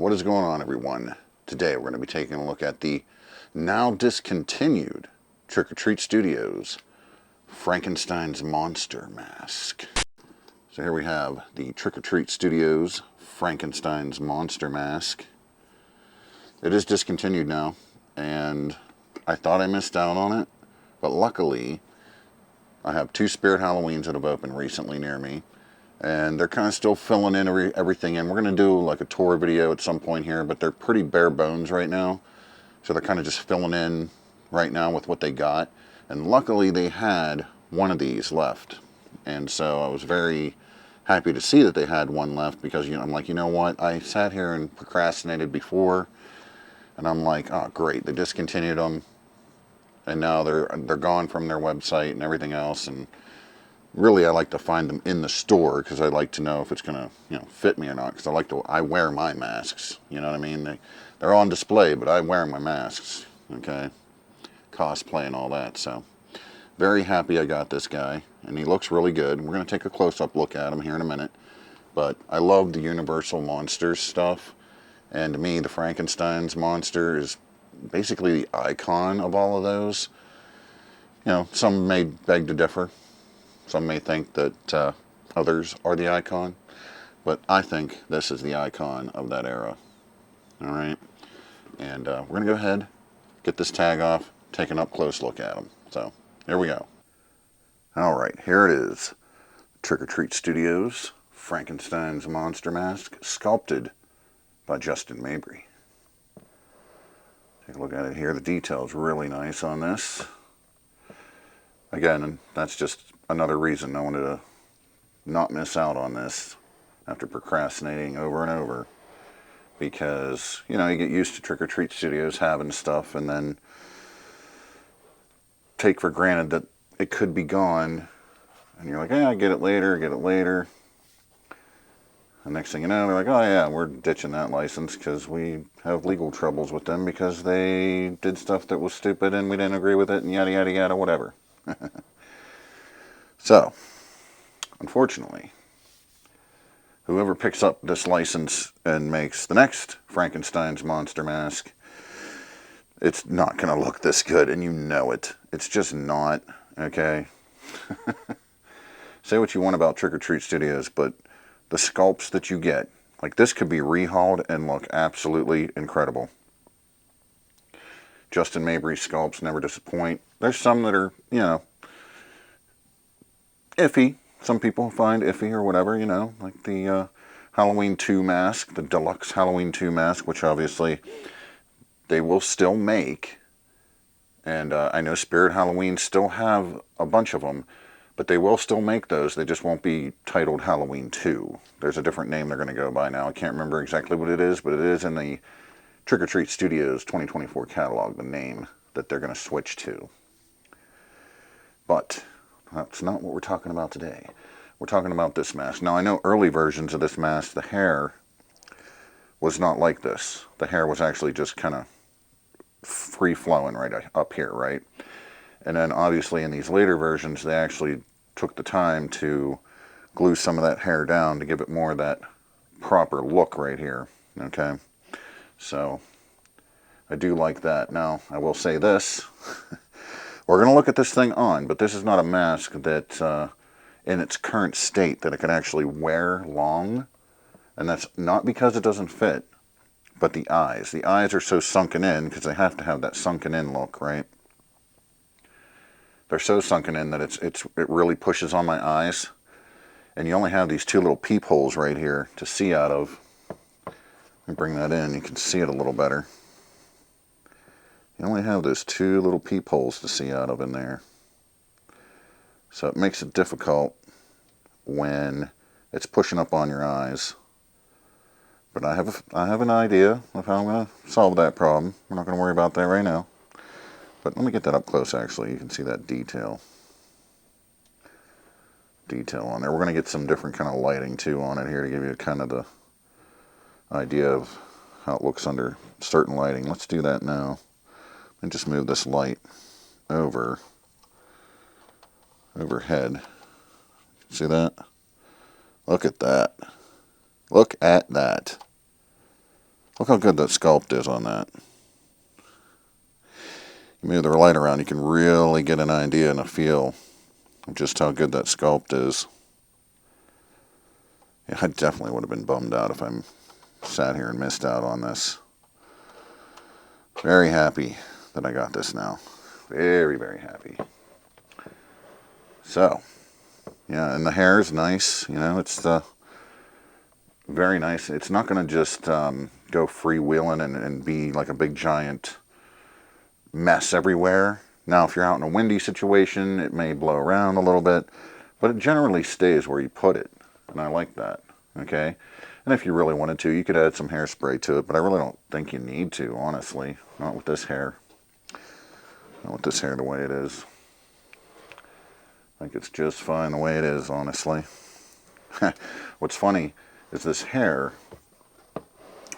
What is going on, everyone? Today we're going to be taking a look at the now discontinued Trick or Treat Studios Frankenstein's Monster Mask. So here we have the Trick or Treat Studios Frankenstein's Monster Mask. It is discontinued now, and I thought I missed out on it, but luckily I have two Spirit Halloweens that have opened recently near me, and they're kind of still filling in everything in. We're going to do like a tour video at some point here, but they're pretty bare bones right now, so they're kind of just filling in right now with what they got. And luckily they had one of these left, and so I was very happy to see that they had one left, because I'm like, you know what, I sat here and procrastinated before, and I'm like, oh great, they discontinued them, and now they're gone from their website and everything else. And really, I like to find them in the store, because I like to know if it's gonna, fit me or not. Because I wear my masks. You know what I mean? They're on display, but I wear my masks. Okay, cosplay and all that. So, very happy I got this guy, and he looks really good. We're gonna take a close-up look at him here in a minute. But I love the Universal Monsters stuff, and to me, the Frankenstein's monster is basically the icon of all of those. Some may beg to differ. Some may think that others are the icon, but I think this is the icon of that era. All right, and we're going to go ahead, get this tag off, take an up-close look at them. So, here we go. All right, here it is. Trick or Treat Studios Frankenstein's Monster Mask, sculpted by Justin Mabry. Take a look at it here. The detail's really nice on this. Again, that's just another reason I wanted to not miss out on this after procrastinating over and over, because you get used to Trick or Treat Studios having stuff and then take for granted that it could be gone, and you're like, I get it later. The next thing you know, they're like, oh yeah, we're ditching that license because we have legal troubles with them because they did stuff that was stupid and we didn't agree with it, and yada yada yada, whatever. So, unfortunately, whoever picks up this license and makes the next Frankenstein's Monster Mask, it's not going to look this good, and you know it. It's just not, okay? Say what you want about Trick or Treat Studios, but the sculpts that you get, like this could be rehauled and look absolutely incredible. Justin Mabry sculpts never disappoint. There's some that are, iffy. Some people find iffy or whatever, like the Halloween 2 mask, the deluxe Halloween 2 mask, which obviously they will still make. And I know Spirit Halloween still have a bunch of them, but they will still make those. They just won't be titled Halloween 2. There's a different name they're going to go by now. I can't remember exactly what it is, but it is in the Trick or Treat Studios 2024 catalog, the name that they're going to switch to. But that's not what we're talking about today. We're talking about this mask. Now, I know early versions of this mask, the hair was not like this. The hair was actually just kind of free-flowing right up here, right? And then, obviously, in these later versions, they actually took the time to glue some of that hair down to give it more of that proper look right here, okay? So, I do like that. Now, I will say this. We're going to look at this thing on, but this is not a mask that, in its current state, that it can actually wear long. And that's not because it doesn't fit, but the eyes. The eyes are so sunken in, because they have to have that sunken in look, right? They're so sunken in that it really pushes on my eyes. And you only have these two little peepholes right here to see out of. Let me bring that in. You can see it a little better. You only have those two little peepholes to see out of in there. So it makes it difficult when it's pushing up on your eyes. But I have an idea of how I'm going to solve that problem. We're not going to worry about that right now. But let me get that up close, actually. You can see that detail on there. We're going to get some different kind of lighting, too, on it here to give you kind of the idea of how it looks under certain lighting. Let's do that now. And just move this light overhead. See that? Look at that. Look at that. Look how good that sculpt is on that. You move the light around, you can really get an idea and a feel of just how good that sculpt is. Yeah, I definitely would have been bummed out if I sat here and missed out on this. Very happy that I got this now. Very, very happy. So, yeah, and the hair is nice. You know, it's very nice. It's not going to just go freewheeling and be like a big giant mess everywhere. Now, if you're out in a windy situation, it may blow around a little bit, but it generally stays where you put it, and I like that, okay? And if you really wanted to, you could add some hairspray to it, but I really don't think you need to, honestly. Not with this hair. Not with this hair the way it is. I think it's just fine the way it is, honestly. What's funny is this hair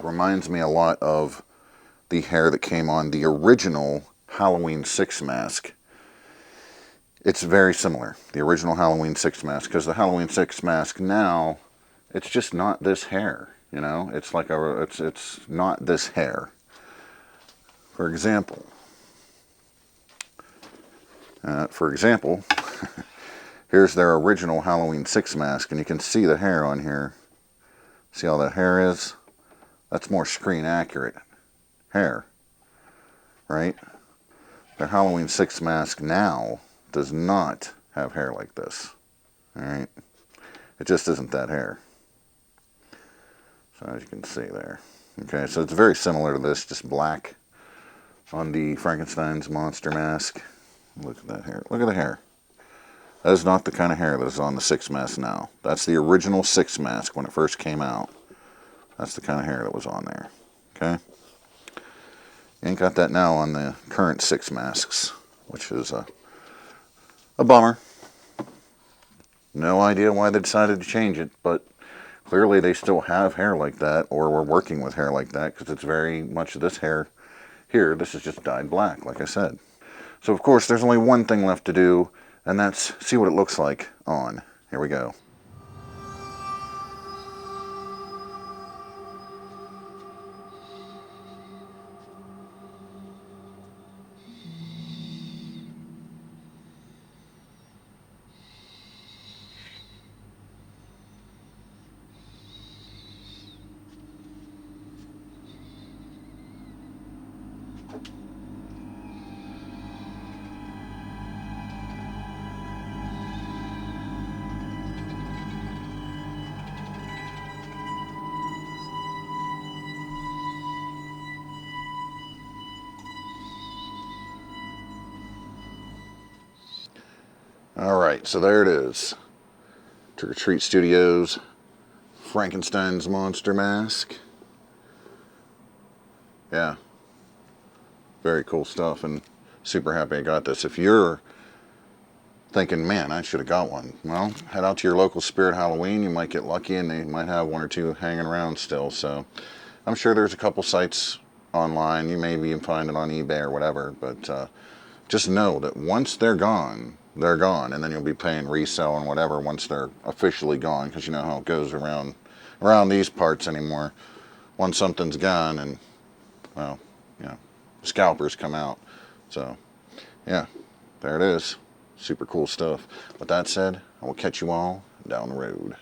reminds me a lot of the hair that came on the original Halloween 6 mask. It's very similar, the original Halloween 6 mask, because the Halloween 6 mask now, it's just not this hair, you know? It's like it's not this hair. For example, here's their original Halloween 6 mask, and you can see the hair on here. See how that hair is? That's more screen accurate hair, right? Their Halloween 6 mask now does not have hair like this, all right? It just isn't that hair. So as you can see there. Okay, so it's very similar to this, just black on the Frankenstein's monster mask. Look at that hair. Look at the hair. That is not the kind of hair that is on the 6 mask now. That's the original 6 mask when it first came out. That's the kind of hair that was on there. Okay? You ain't got that now on the current 6 masks, which is a bummer. No idea why they decided to change it, but clearly they still have hair like that, or we're working with hair like that, because it's very much this hair here. This is just dyed black, like I said. So, of course, there's only one thing left to do, and that's see what it looks like on. Here we go. Alright, so there it is. Trick or Treat Studios, Frankenstein's monster mask. Yeah. Very cool stuff, and super happy I got this. If you're thinking, man, I should have got one, well, head out to your local Spirit Halloween. You might get lucky, and they might have one or two hanging around still. So I'm sure there's a couple sites online. You may even find it on eBay or whatever, but just know that once they're gone, and then you'll be paying resale and whatever once they're officially gone, because you know how it goes around these parts anymore. Once something's gone, and well, you know, scalpers come out. So yeah, there it is. Super cool stuff. With that said, I will catch you all down the road.